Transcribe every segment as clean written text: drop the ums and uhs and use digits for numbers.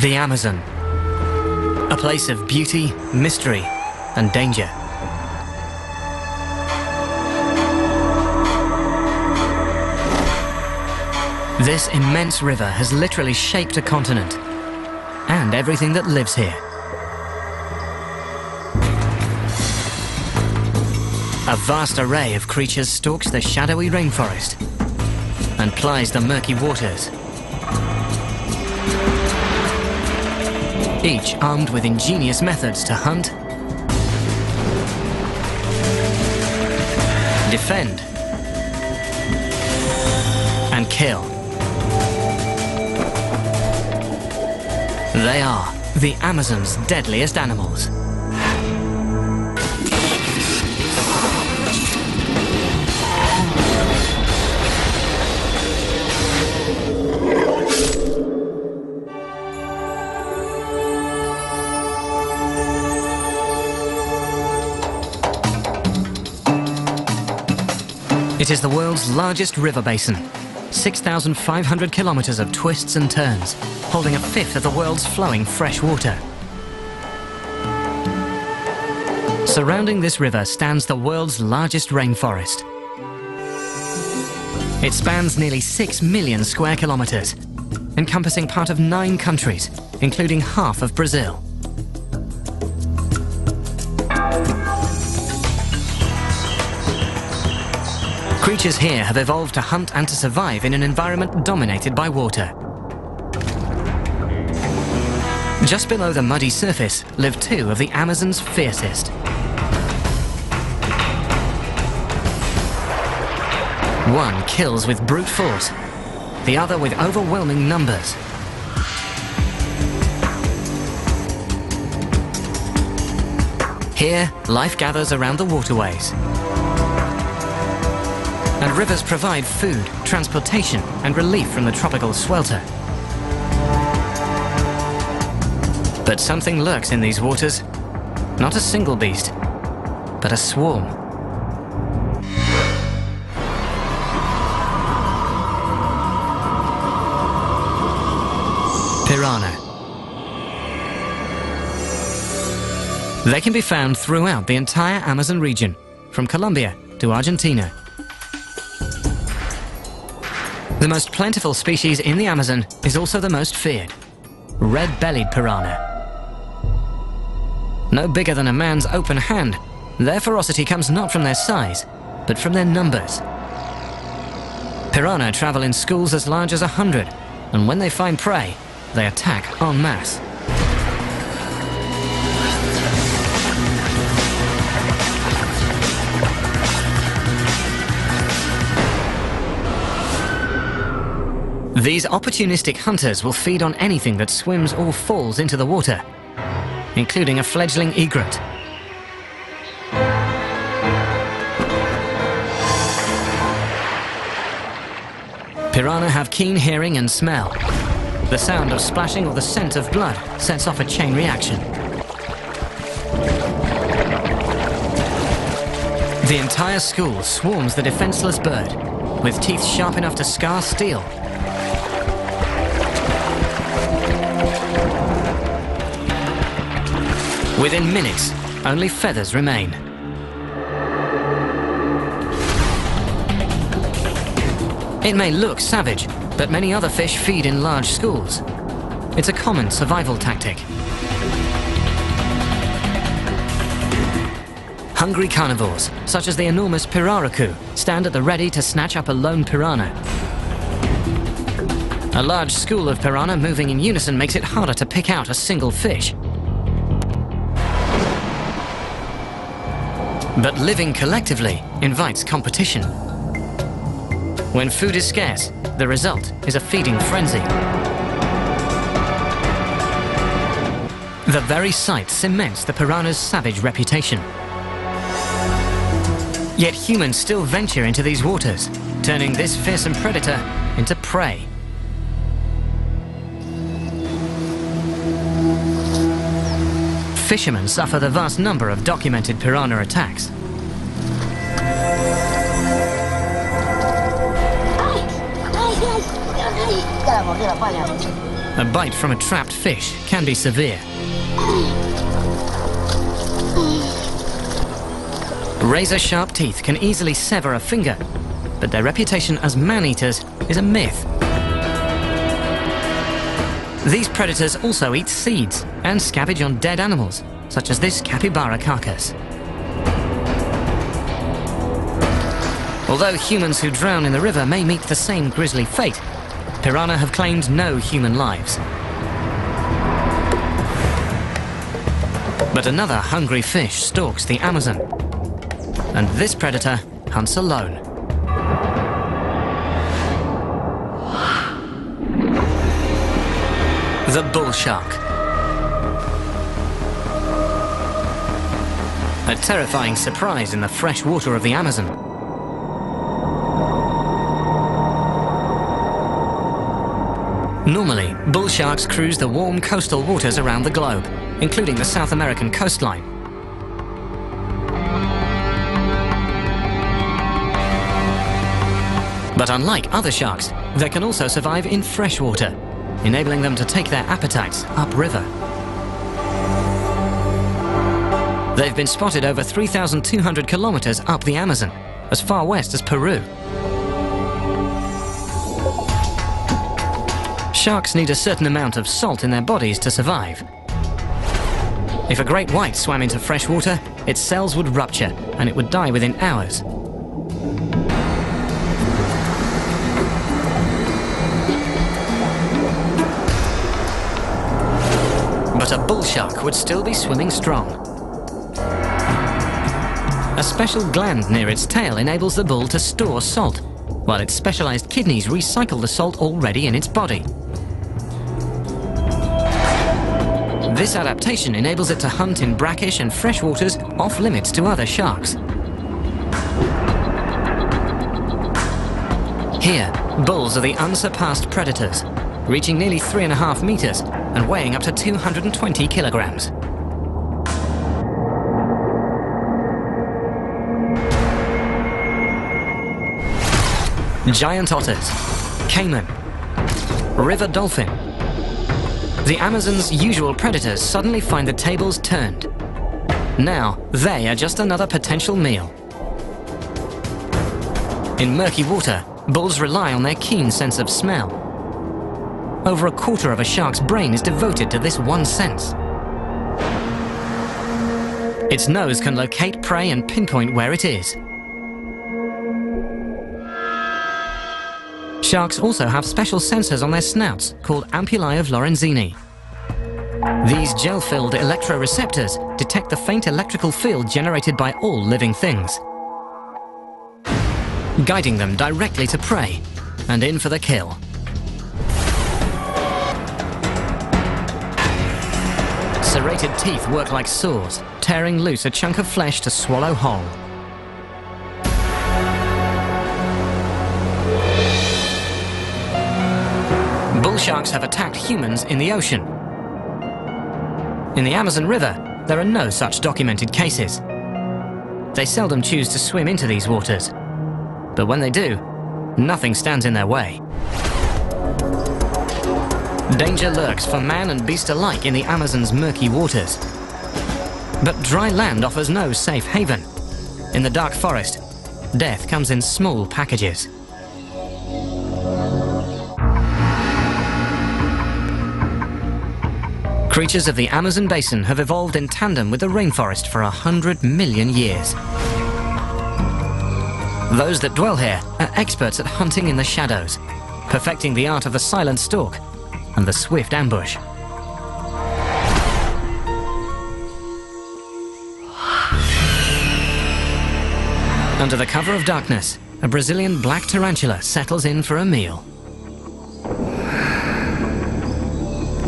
The Amazon. A place of beauty, mystery, and danger. This immense river has literally shaped a continent, and everything that lives here. A vast array of creatures stalks the shadowy rainforest and plies the murky waters, each armed with ingenious methods to hunt, defend, and kill. They are the Amazon's deadliest animals. It is the world's largest river basin, 6,500 kilometers of twists and turns, holding a fifth of the world's flowing fresh water. Surrounding this river stands the world's largest rainforest. It spans nearly 6 million square kilometers, encompassing part of 9 countries, including half of Brazil. Creatures here have evolved to hunt and to survive in an environment dominated by water. Just below the muddy surface live 2 of the Amazon's fiercest. One kills with brute force, the other with overwhelming numbers. Here, life gathers around the waterways. And rivers provide food, transportation, and relief from the tropical swelter. But something lurks in these waters. Not a single beast, but a swarm. Piranha. They can be found throughout the entire Amazon region, from Colombia to Argentina. The most plentiful species in the Amazon is also the most feared, red-bellied piranha. No bigger than a man's open hand, their ferocity comes not from their size, but from their numbers. Piranha travel in schools as large as 100, and when they find prey, they attack en masse. These opportunistic hunters will feed on anything that swims or falls into the water, including a fledgling egret. Piranha have keen hearing and smell. The sound of splashing or the scent of blood sets off a chain reaction. The entire school swarms the defenseless bird, with teeth sharp enough to scar steel. Within minutes, only feathers remain. It may look savage, but many other fish feed in large schools. It's a common survival tactic. Hungry carnivores, such as the enormous pirarucu, stand at the ready to snatch up a lone piranha. A large school of piranha moving in unison makes it harder to pick out a single fish. But living collectively invites competition. When food is scarce, the result is a feeding frenzy. The very sight cements the piranha's savage reputation. Yet humans still venture into these waters, turning this fearsome predator into prey. Fishermen suffer the vast number of documented piranha attacks. Cara, morder la palla. A bite from a trapped fish can be severe. Razor-sharp teeth can easily sever a finger, but their reputation as man-eaters is a myth. These predators also eat seeds and scavenge on dead animals, such as this capybara carcass. Although humans who drown in the river may meet the same grisly fate, piranha have claimed no human lives. But another hungry fish stalks the Amazon, and this predator hunts alone. The bull shark. A terrifying surprise in the fresh water of the Amazon. Normally, bull sharks cruise the warm coastal waters around the globe, including the South American coastline. But unlike other sharks, they can also survive in fresh water, enabling them to take their appetites upriver. They've been spotted over 3,200 kilometers up the Amazon, as far west as Peru. Sharks need a certain amount of salt in their bodies to survive. If a great white swam into fresh water, its cells would rupture and it would die within hours. But a bull shark would still be swimming strong. A special gland near its tail enables the bull to store salt, while its specialized kidneys recycle the salt already in its body. This adaptation enables it to hunt in brackish and fresh waters off limits to other sharks. Here, bulls are the unsurpassed predators, reaching nearly 3.5 meters and weighing up to 220 kilograms. Giant otters, caiman, river dolphin. The Amazon's usual predators suddenly find the tables turned. Now, they are just another potential meal. In murky water, bulls rely on their keen sense of smell. Over a quarter of a shark's brain is devoted to this one sense. Its nose can locate prey and pinpoint where it is. Sharks also have special sensors on their snouts called ampullae of Lorenzini. These gel-filled electroreceptors detect the faint electrical field generated by all living things, guiding them directly to prey and in for the kill. Serrated teeth work like saws, tearing loose a chunk of flesh to swallow whole. Bull sharks have attacked humans in the ocean. In the Amazon River, there are no such documented cases. They seldom choose to swim into these waters, but when they do, nothing stands in their way. Danger lurks for man and beast alike in the Amazon's murky waters. But dry land offers no safe haven. In the dark forest, death comes in small packages. Creatures of the Amazon basin have evolved in tandem with the rainforest for 100 million years. Those that dwell here are experts at hunting in the shadows, perfecting the art of the silent stalk and the swift ambush. Under the cover of darkness, a Brazilian black tarantula settles in for a meal.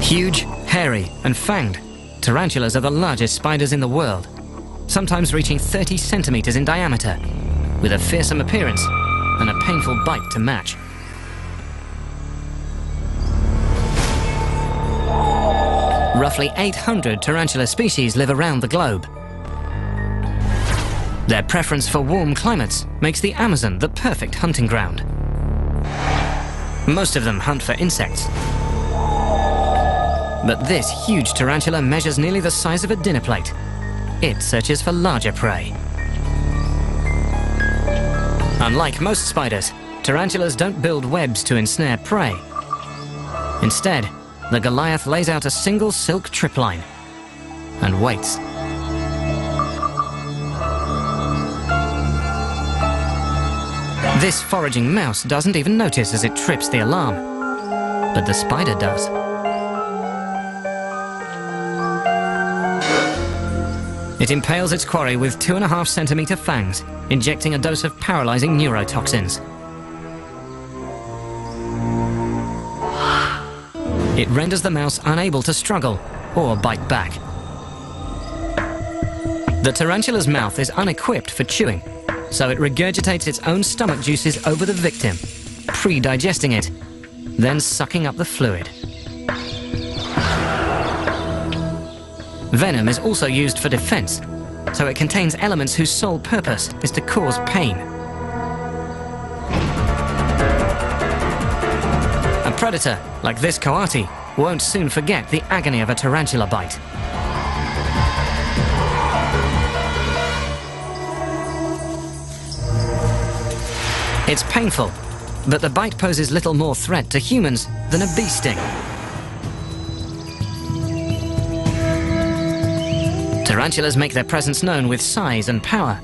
Huge, hairy and fanged, tarantulas are the largest spiders in the world, sometimes reaching 30 centimeters in diameter, with a fearsome appearance and a painful bite to match. Roughly 800 tarantula species live around the globe. Their preference for warm climates makes the Amazon the perfect hunting ground. Most of them hunt for insects. But this huge tarantula measures nearly the size of a dinner plate. It searches for larger prey. Unlike most spiders, tarantulas don't build webs to ensnare prey. Instead, the Goliath lays out a single silk tripline and waits. This foraging mouse doesn't even notice as it trips the alarm, but the spider does. It impales its quarry with 2.5 centimeter fangs, injecting a dose of paralyzing neurotoxins. It renders the mouse unable to struggle or bite back. The tarantula's mouth is unequipped for chewing, so it regurgitates its own stomach juices over the victim, pre-digesting it, then sucking up the fluid. Venom is also used for defense, so it contains elements whose sole purpose is to cause pain. A predator, like this coati, won't soon forget the agony of a tarantula bite. It's painful, but the bite poses little more threat to humans than a bee sting. Tarantulas make their presence known with size and power.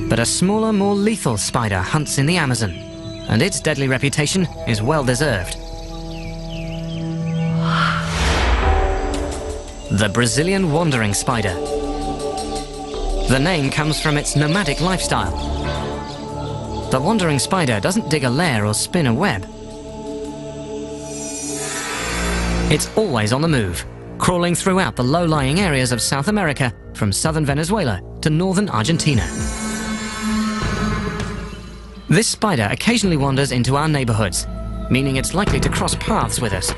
But a smaller, more lethal spider hunts in the Amazon, and its deadly reputation is well deserved. The Brazilian wandering spider. The name comes from its nomadic lifestyle. The wandering spider doesn't dig a lair or spin a web. It's always on the move, crawling throughout the low-lying areas of South America, from southern Venezuela to northern Argentina. This spider occasionally wanders into our neighborhoods, meaning it's likely to cross paths with us.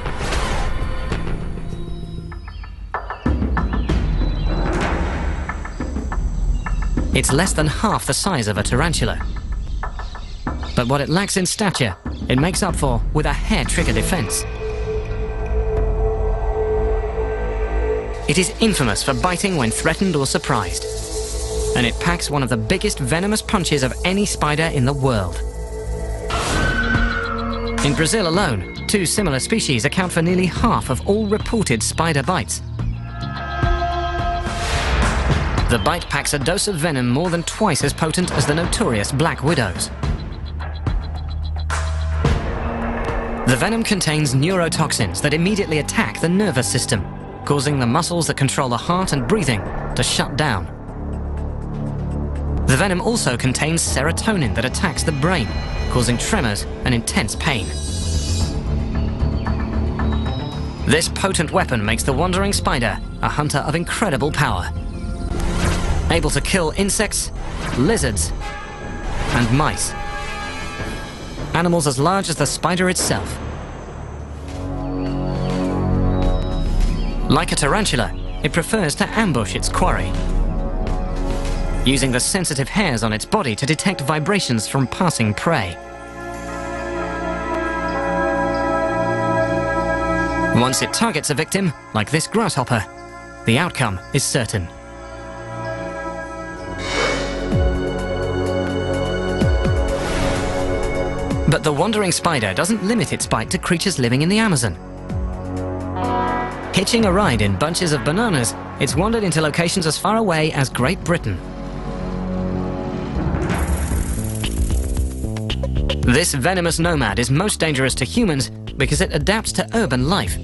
It's less than half the size of a tarantula. But what it lacks in stature, it makes up for with a hair-trigger defense. It is infamous for biting when threatened or surprised, and it packs one of the biggest venomous punches of any spider in the world. In Brazil alone, 2 similar species account for nearly half of all reported spider bites. The bite packs a dose of venom more than twice as potent as the notorious black widows. The venom contains neurotoxins that immediately attack the nervous system, causing the muscles that control the heart and breathing to shut down. The venom also contains serotonin that attacks the brain, causing tremors and intense pain. This potent weapon makes the wandering spider a hunter of incredible power, able to kill insects, lizards, and mice. Animals as large as the spider itself. Like a tarantula, it prefers to ambush its quarry, using the sensitive hairs on its body to detect vibrations from passing prey. Once it targets a victim, like this grasshopper, the outcome is certain. But the wandering spider doesn't limit its bite to creatures living in the Amazon. Hitching a ride in bunches of bananas, it's wandered into locations as far away as Great Britain. This venomous nomad is most dangerous to humans because it adapts to urban life.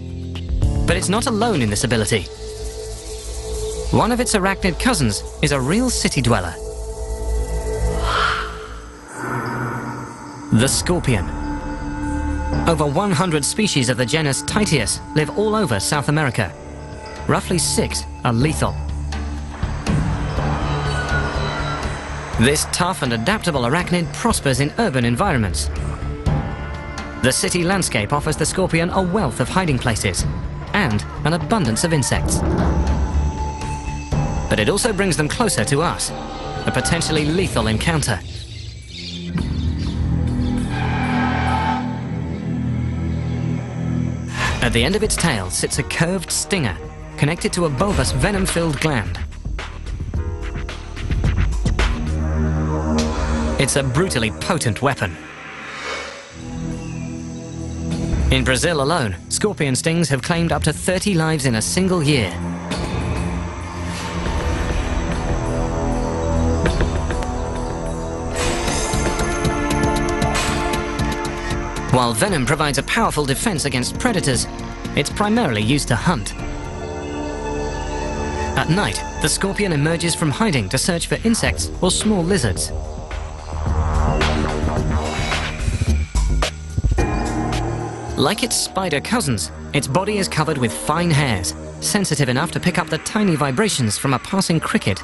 But it's not alone in this ability. One of its arachnid cousins is a real city dweller. The scorpion. Over 100 species of the genus Titius live all over South America. Roughly 6 are lethal. This tough and adaptable arachnid prospers in urban environments. The city landscape offers the scorpion a wealth of hiding places and an abundance of insects. But it also brings them closer to us, a potentially lethal encounter. At the end of its tail sits a curved stinger, connected to a bulbous venom-filled gland. It's a brutally potent weapon. In Brazil alone, scorpion stings have claimed up to 30 lives in a single year. While venom provides a powerful defense against predators, it's primarily used to hunt. At night, the scorpion emerges from hiding to search for insects or small lizards. Like its spider cousins, its body is covered with fine hairs, sensitive enough to pick up the tiny vibrations from a passing cricket.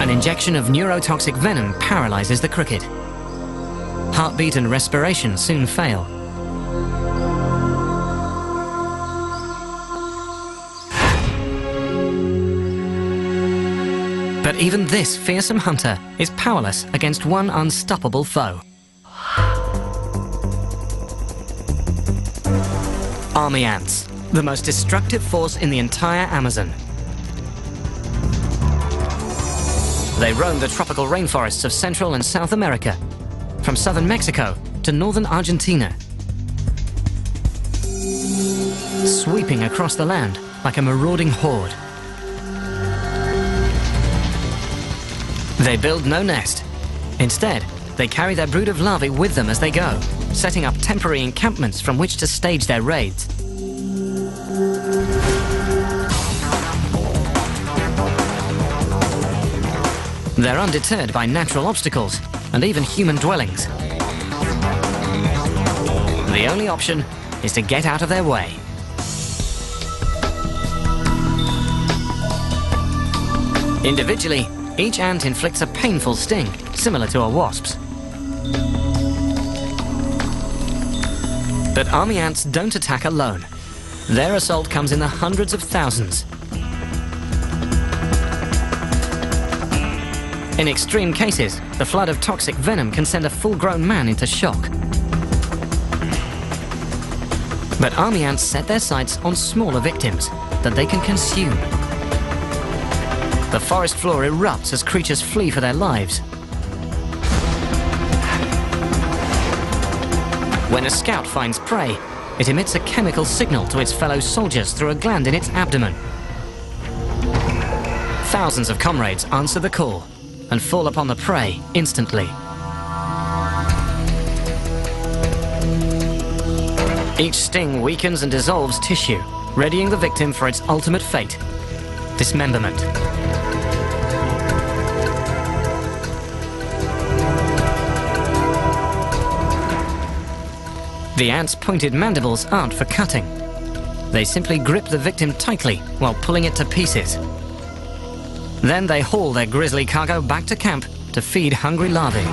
An injection of neurotoxic venom paralyzes the cricket. Heartbeat and respiration soon fail. But even this fearsome hunter is powerless against one unstoppable foe. Army ants, the most destructive force in the entire Amazon. They roam the tropical rainforests of Central and South America, from southern Mexico to northern Argentina, sweeping across the land like a marauding horde. They build no nest. Instead, they carry their brood of larvae with them as they go, setting up temporary encampments from which to stage their raids. They're undeterred by natural obstacles and even human dwellings. The only option is to get out of their way. Individually, each ant inflicts a painful sting, similar to a wasp's. But army ants don't attack alone. Their assault comes in the hundreds of thousands. In extreme cases, the flood of toxic venom can send a full-grown man into shock. But army ants set their sights on smaller victims that they can consume. The forest floor erupts as creatures flee for their lives. When a scout finds prey, it emits a chemical signal to its fellow soldiers through a gland in its abdomen. Thousands of comrades answer the call and fall upon the prey instantly. Each sting weakens and dissolves tissue, readying the victim for its ultimate fate: dismemberment. The ants' pointed mandibles aren't for cutting. They simply grip the victim tightly while pulling it to pieces. Then they haul their grisly cargo back to camp to feed hungry larvae.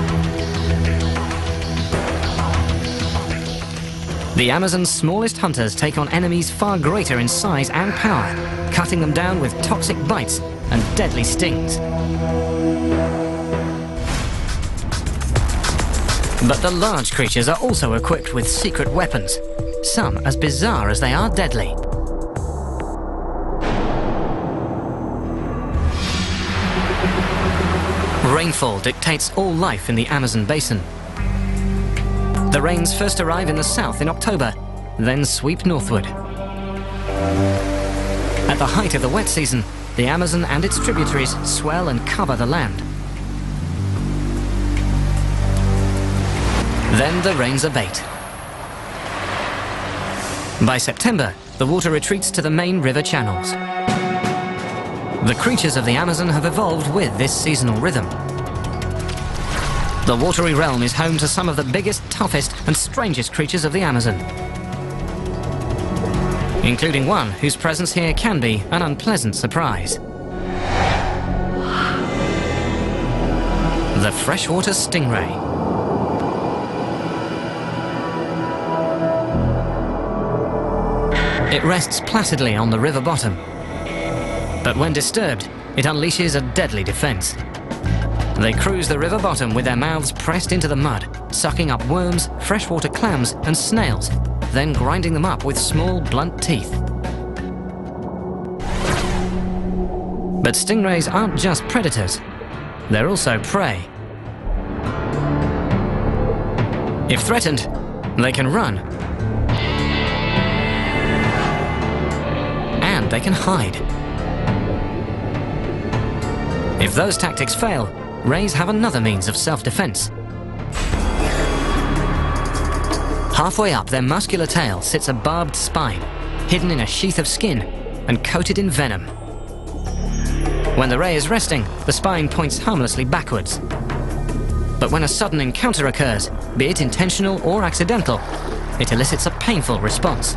The Amazon's smallest hunters take on enemies far greater in size and power, cutting them down with toxic bites and deadly stings. But the large creatures are also equipped with secret weapons, some as bizarre as they are deadly. Rainfall dictates all life in the Amazon basin. The rains first arrive in the south in October, then sweep northward. At the height of the wet season, the Amazon and its tributaries swell and cover the land. Then the rains abate. By September, the water retreats to the main river channels. The creatures of the Amazon have evolved with this seasonal rhythm. The watery realm is home to some of the biggest, toughest, and strangest creatures of the Amazon, including one whose presence here can be an unpleasant surprise. The freshwater stingray. It rests placidly on the river bottom. But when disturbed, it unleashes a deadly defense. They cruise the river bottom with their mouths pressed into the mud, sucking up worms, freshwater clams, and snails, then grinding them up with small, blunt teeth. But stingrays aren't just predators. They're also prey. If threatened, they can run. And they can hide. If those tactics fail, rays have another means of self-defense. Halfway up their muscular tail sits a barbed spine, hidden in a sheath of skin and coated in venom. When the ray is resting, the spine points harmlessly backwards. But when a sudden encounter occurs, be it intentional or accidental, it elicits a painful response.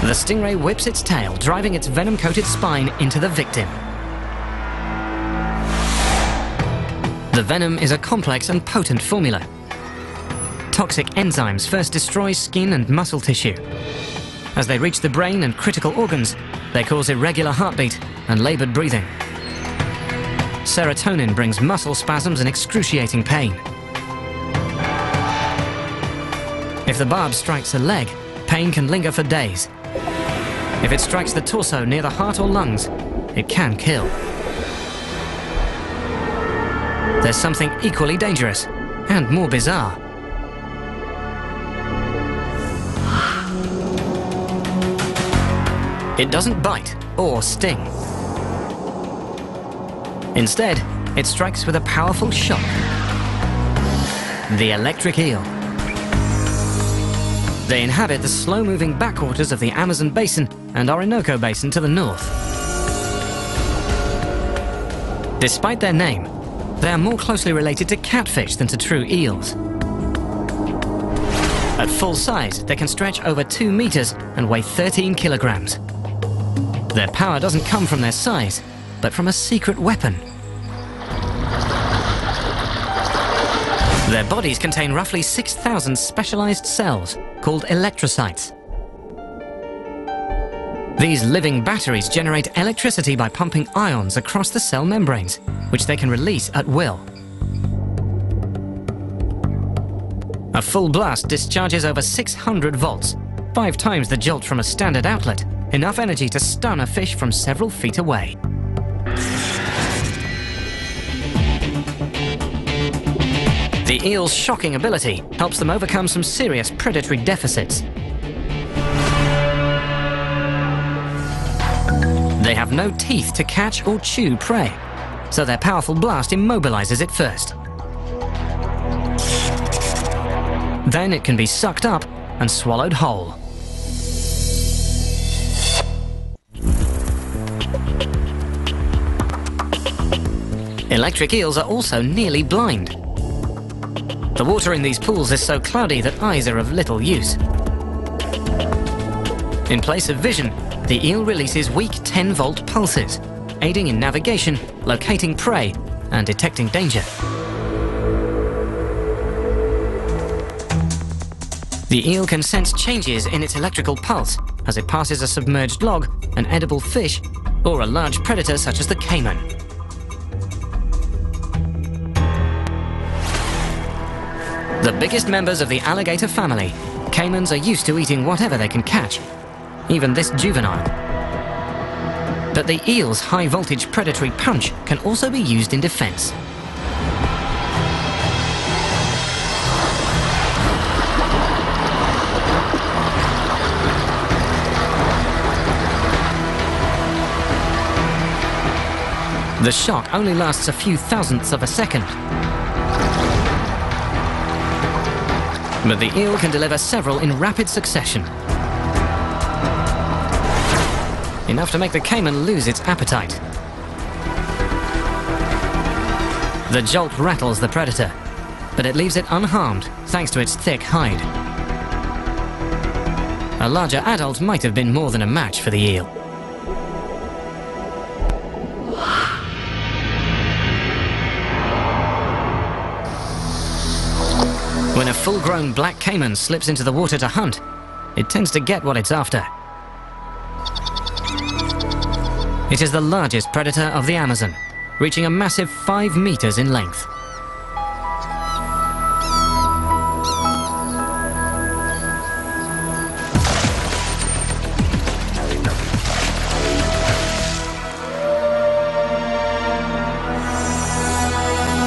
The stingray whips its tail, driving its venom-coated spine into the victim. The venom is a complex and potent formula. Toxic enzymes first destroy skin and muscle tissue. As they reach the brain and critical organs, they cause irregular heartbeat and labored breathing. Serotonin brings muscle spasms and excruciating pain. If the barb strikes a leg, pain can linger for days. If it strikes the torso near the heart or lungs, it can kill. There's something equally dangerous and more bizarre. It doesn't bite or sting. Instead, it strikes with a powerful shock. The electric eel. They inhabit the slow-moving backwaters of the Amazon basin and Orinoco basin to the north. Despite their name, they are more closely related to catfish than to true eels. At full size, they can stretch over 2 meters and weigh 13 kilograms. Their power doesn't come from their size, but from a secret weapon. Their bodies contain roughly 6,000 specialized cells called electrocytes. These living batteries generate electricity by pumping ions across the cell membranes, which they can release at will. A full blast discharges over 600 volts, 5 times the jolt from a standard outlet, enough energy to stun a fish from several feet away. The eel's shocking ability helps them overcome some serious predatory deficits. They have no teeth to catch or chew prey, so their powerful blast immobilizes it first. Then it can be sucked up and swallowed whole. Electric eels are also nearly blind. The water in these pools is so cloudy that eyes are of little use. In place of vision, the eel releases weak 10-volt pulses, aiding in navigation, locating prey, and detecting danger. The eel can sense changes in its electrical pulse as it passes a submerged log, an edible fish, or a large predator such as the caiman. The biggest members of the alligator family, caimans are used to eating whatever they can catch, even this juvenile. But the eel's high-voltage predatory punch can also be used in defense. The shock only lasts a few thousandths of a second. But the eel can deliver several in rapid succession. Enough to make the caiman lose its appetite. The jolt rattles the predator, but it leaves it unharmed thanks to its thick hide. A larger adult might have been more than a match for the eel. When a full-grown black caiman slips into the water to hunt, it tends to get what it's after. It is the largest predator of the Amazon, reaching a massive 5 meters in length.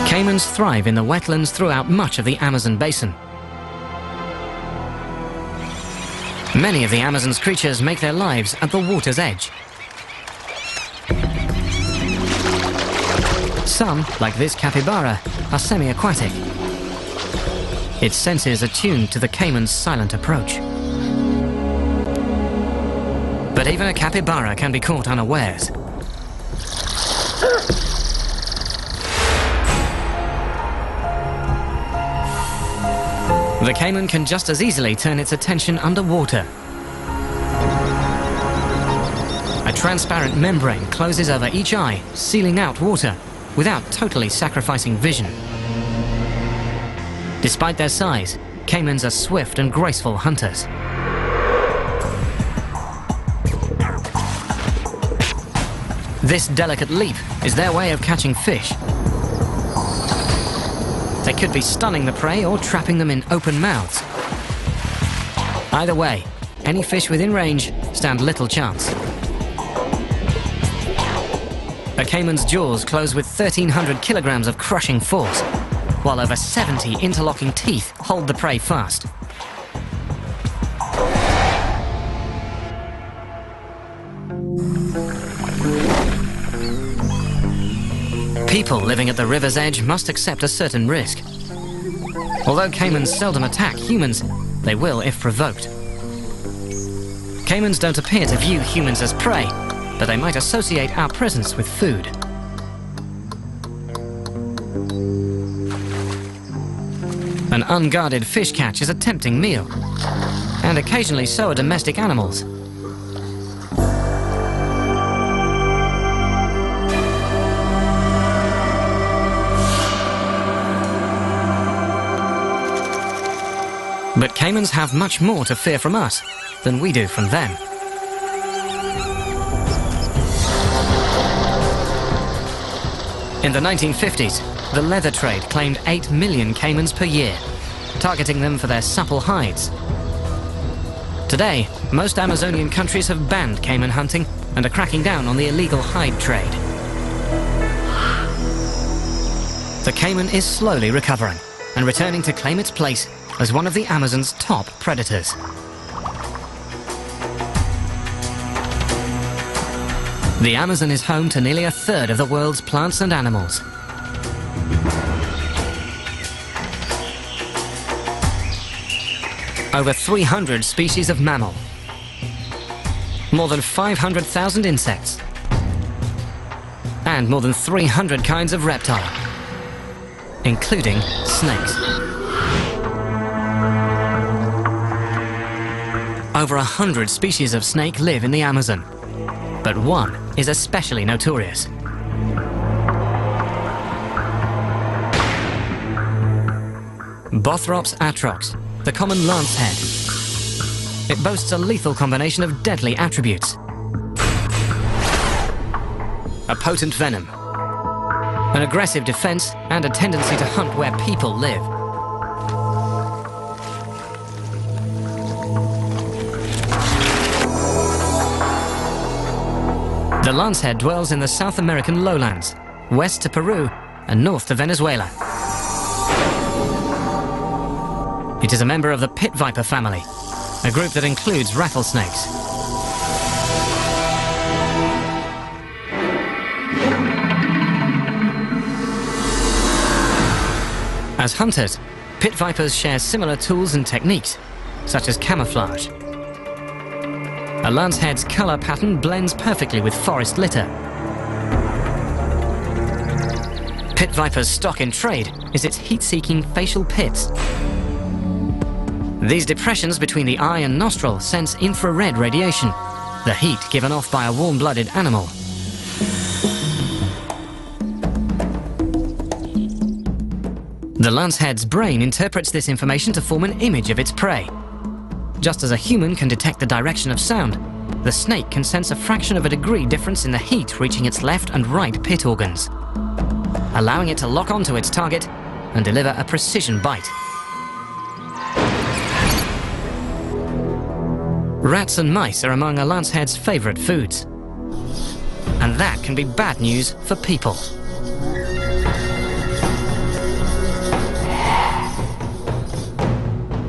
Caimans thrive in the wetlands throughout much of the Amazon basin. Many of the Amazon's creatures make their lives at the water's edge. Some, like this capybara, are semi-aquatic. Its senses are tuned to the caiman's silent approach. But even a capybara can be caught unawares. The caiman can just as easily turn its attention underwater. A transparent membrane closes over each eye, sealing out water, without totally sacrificing vision. Despite their size, caimans are swift and graceful hunters. This delicate leap is their way of catching fish. They could be stunning the prey or trapping them in open mouths. Either way, any fish within range stand little chance. A caiman's jaws close with 1,300 kilograms of crushing force, while over 70 interlocking teeth hold the prey fast. People living at the river's edge must accept a certain risk. Although caimans seldom attack humans, they will if provoked. Caimans don't appear to view humans as prey, but they might associate our presence with food. An unguarded fish catch is a tempting meal, and occasionally so are domestic animals. But caimans have much more to fear from us than we do from them. In the 1950s, the leather trade claimed 8 million caimans per year, targeting them for their supple hides. Today, most Amazonian countries have banned caiman hunting and are cracking down on the illegal hide trade. The caiman is slowly recovering and returning to claim its place as one of the Amazon's top predators. The Amazon is home to nearly a third of the world's plants and animals. Over 300 species of mammal, more than 500,000 insects, and more than 300 kinds of reptile, including snakes. Over 100 species of snake live in the Amazon, but one is especially notorious. Bothrops atrox, the common lancehead. It boasts a lethal combination of deadly attributes: a potent venom, an aggressive defense, and a tendency to hunt where people live. The lancehead dwells in the South American lowlands, west to Peru and north to Venezuela. It is a member of the pit viper family, a group that includes rattlesnakes. As hunters, pit vipers share similar tools and techniques, such as camouflage. A lancehead's colour pattern blends perfectly with forest litter. Pit viper's stock in trade is its heat-seeking facial pits. These depressions between the eye and nostril sense infrared radiation, the heat given off by a warm-blooded animal. The lancehead's brain interprets this information to form an image of its prey. Just as a human can detect the direction of sound, the snake can sense a fraction of a degree difference in the heat reaching its left and right pit organs, allowing it to lock onto its target and deliver a precision bite. Rats and mice are among a lancehead's favourite foods. And that can be bad news for people.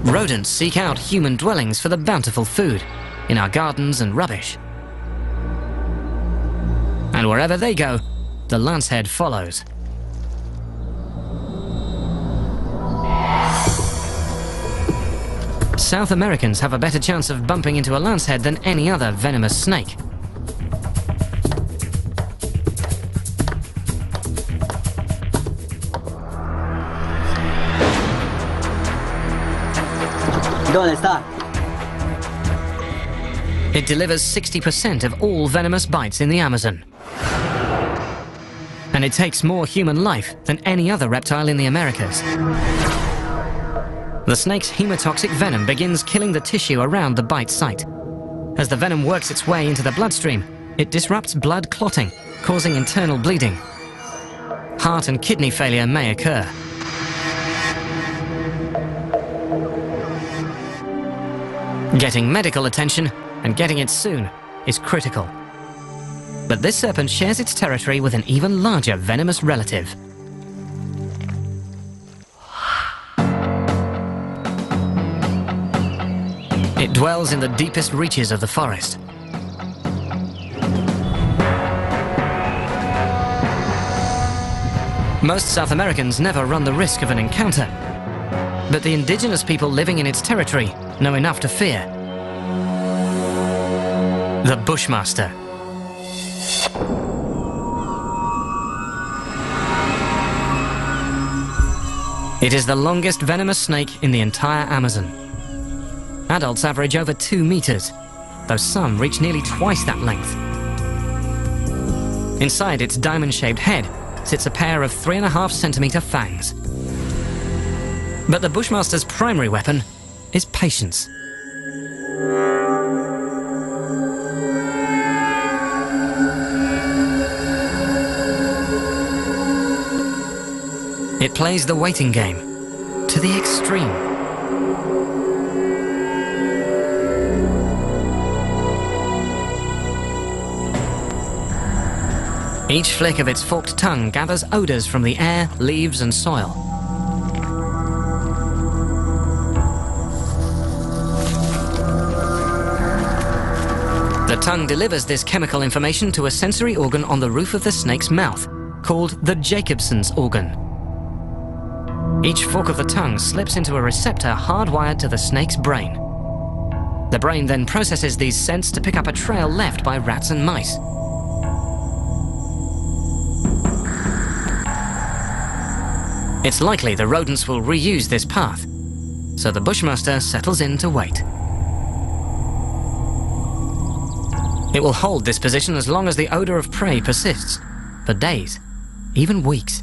Rodents seek out human dwellings for the bountiful food in our gardens and rubbish. And wherever they go, the lancehead follows. South Americans have a better chance of bumping into a lancehead than any other venomous snake. ¿Dónde está? It delivers 60% of all venomous bites in the Amazon. And it takes more human life than any other reptile in the Americas. The snake's hemotoxic venom begins killing the tissue around the bite site. As the venom works its way into the bloodstream, it disrupts blood clotting, causing internal bleeding. Heart and kidney failure may occur. Getting medical attention, and getting it soon, is critical. But this serpent shares its territory with an even larger venomous relative. It dwells in the deepest reaches of the forest. Most South Americans never run the risk of an encounter, but the indigenous people living in its territory know enough to fear. The Bushmaster. It is the longest venomous snake in the entire Amazon. Adults average over 2 meters, though some reach nearly twice that length. Inside its diamond-shaped head sits a pair of 3.5 centimeter fangs. But the Bushmaster's primary weapon is patience. It plays the waiting game to the extreme. Each flick of its forked tongue gathers odors from the air, leaves, and soil. The tongue delivers this chemical information to a sensory organ on the roof of the snake's mouth, called the Jacobson's organ. Each fork of the tongue slips into a receptor hardwired to the snake's brain. The brain then processes these scents to pick up a trail left by rats and mice. It's likely the rodents will reuse this path, so the Bushmaster settles in to wait. It will hold this position as long as the odor of prey persists, for days, even weeks.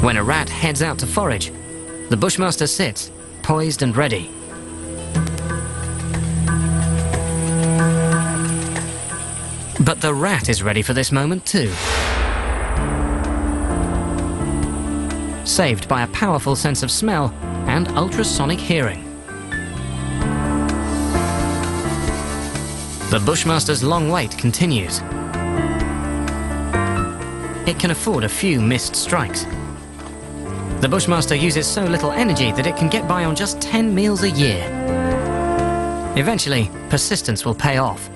When a rat heads out to forage, the Bushmaster sits, poised and ready. But the rat is ready for this moment too. Saved by a powerful sense of smell and ultrasonic hearing. The Bushmaster's long wait continues. It can afford a few missed strikes. The Bushmaster uses so little energy that it can get by on just 10 meals a year. Eventually, persistence will pay off.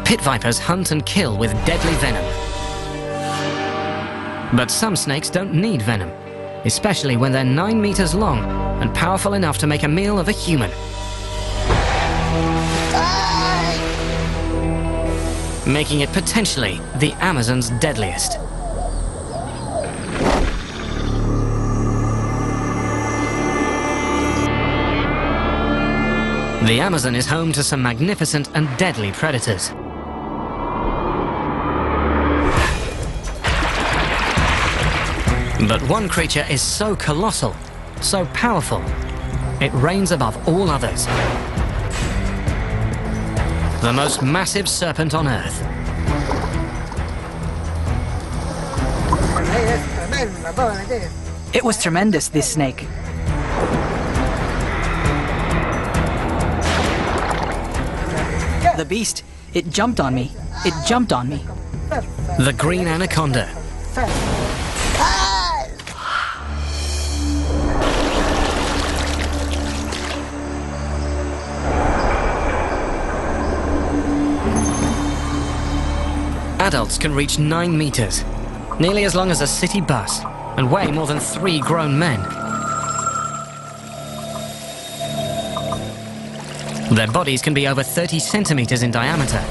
Pit vipers hunt and kill with deadly venom. But some snakes don't need venom, especially when they're 9 meters long and powerful enough to make a meal of a human. Making it potentially the Amazon's deadliest. The Amazon is home to some magnificent and deadly predators. But one creature is so colossal, so powerful, it reigns above all others. The most massive serpent on Earth. It was tremendous, this snake. The beast, it jumped on me. It jumped on me. The green anaconda. Adults can reach 9 meters, nearly as long as a city bus, and weigh more than 3 grown men. Their bodies can be over 30 centimeters in diameter.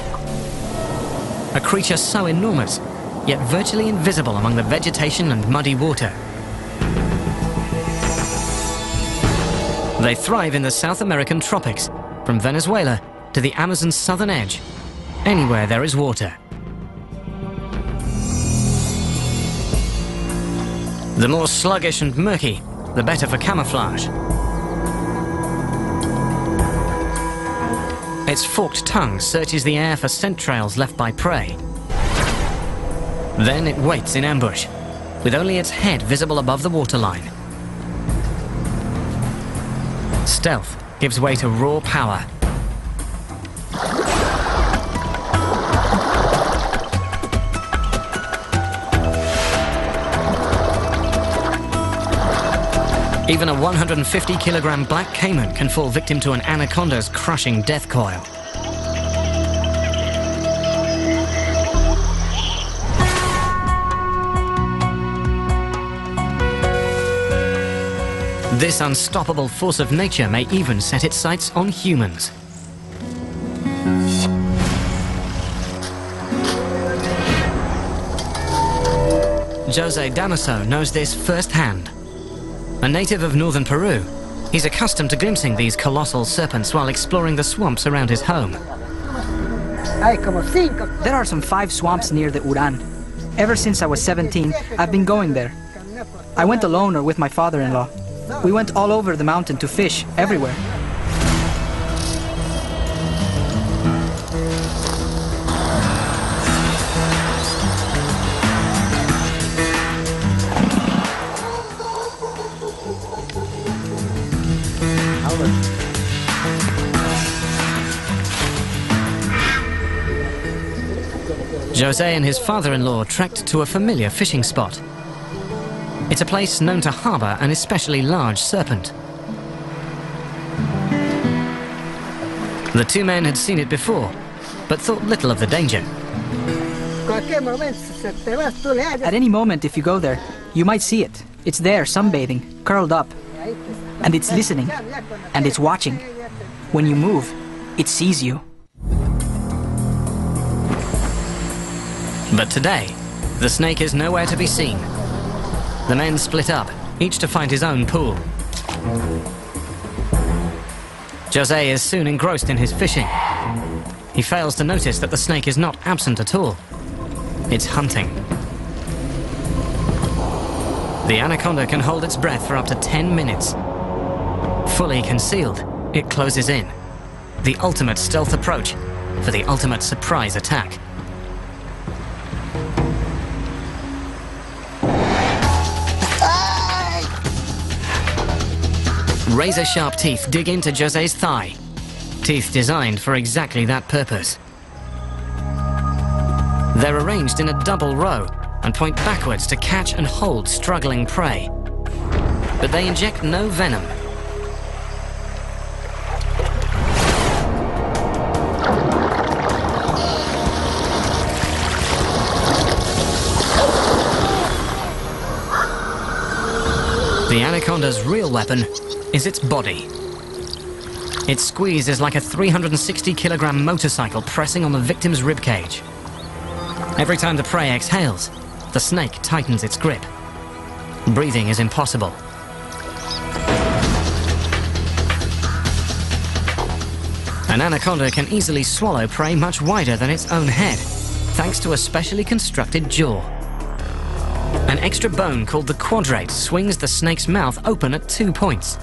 A creature so enormous, yet virtually invisible among the vegetation and muddy water. They thrive in the South American tropics, from Venezuela to the Amazon's southern edge, anywhere there is water. The more sluggish and murky, the better for camouflage. Its forked tongue searches the air for scent trails left by prey. Then it waits in ambush, with only its head visible above the waterline. Stealth gives way to raw power. Even a 150-kilogram black caiman can fall victim to an anaconda's crushing death coil. This unstoppable force of nature may even set its sights on humans. Jose Damaso knows this firsthand. A native of northern Peru, he's accustomed to glimpsing these colossal serpents while exploring the swamps around his home. There are some 5 swamps near the Uran. Ever since I was 17, I've been going there. I went alone or with my father-in-law. We went all over the mountain to fish, everywhere. Jose and his father-in-law trekked to a familiar fishing spot. It's a place known to harbour an especially large serpent. The two men had seen it before, but thought little of the danger. At any moment, if you go there, you might see it. It's there, sunbathing, curled up. And it's listening, and it's watching. When you move, it sees you. But today, the snake is nowhere to be seen. The men split up, each to find his own pool. Jose is soon engrossed in his fishing. He fails to notice that the snake is not absent at all. It's hunting. The anaconda can hold its breath for up to 10 minutes. Fully concealed, it closes in. The ultimate stealth approach for the ultimate surprise attack. Razor-sharp teeth dig into Jose's thigh. Teeth designed for exactly that purpose. They're arranged in a double row and point backwards to catch and hold struggling prey. But they inject no venom. The anaconda's real weapon is its body. Its squeeze is like a 360-kilogram motorcycle pressing on the victim's ribcage. Every time the prey exhales, the snake tightens its grip. Breathing is impossible. An anaconda can easily swallow prey much wider than its own head, thanks to a specially constructed jaw. An extra bone called the quadrate swings the snake's mouth open at 2 points,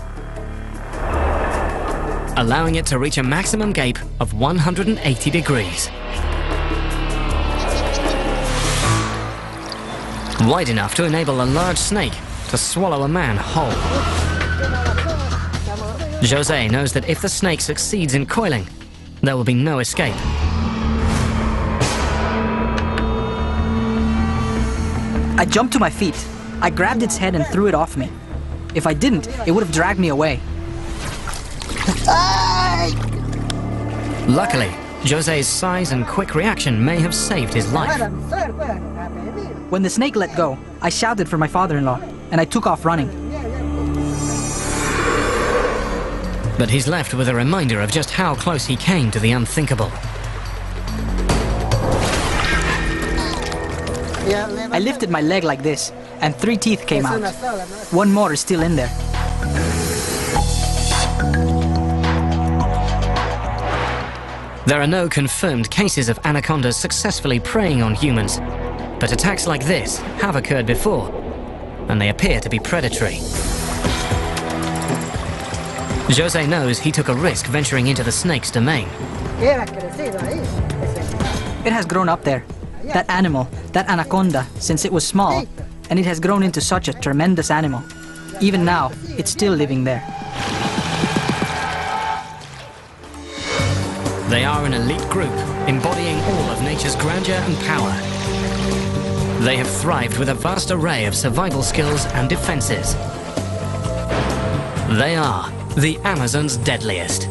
allowing it to reach a maximum gape of 180 degrees. Wide enough to enable a large snake to swallow a man whole. Jose knows that if the snake succeeds in coiling, there will be no escape. I jumped to my feet. I grabbed its head and threw it off me. If I didn't, it would have dragged me away. Luckily, Jose's size and quick reaction may have saved his life. When the snake let go, I shouted for my father-in-law, and I took off running. But he's left with a reminder of just how close he came to the unthinkable. I lifted my leg like this, and 3 teeth came out. 1 more is still in there. There are no confirmed cases of anacondas successfully preying on humans, but attacks like this have occurred before, and they appear to be predatory. Jose knows he took a risk venturing into the snake's domain. It has grown up there. That animal, that anaconda, since it was small, and it has grown into such a tremendous animal. Even now, it's still living there. They are an elite group, embodying all of nature's grandeur and power. They have thrived with a vast array of survival skills and defenses. They are the Amazon's deadliest.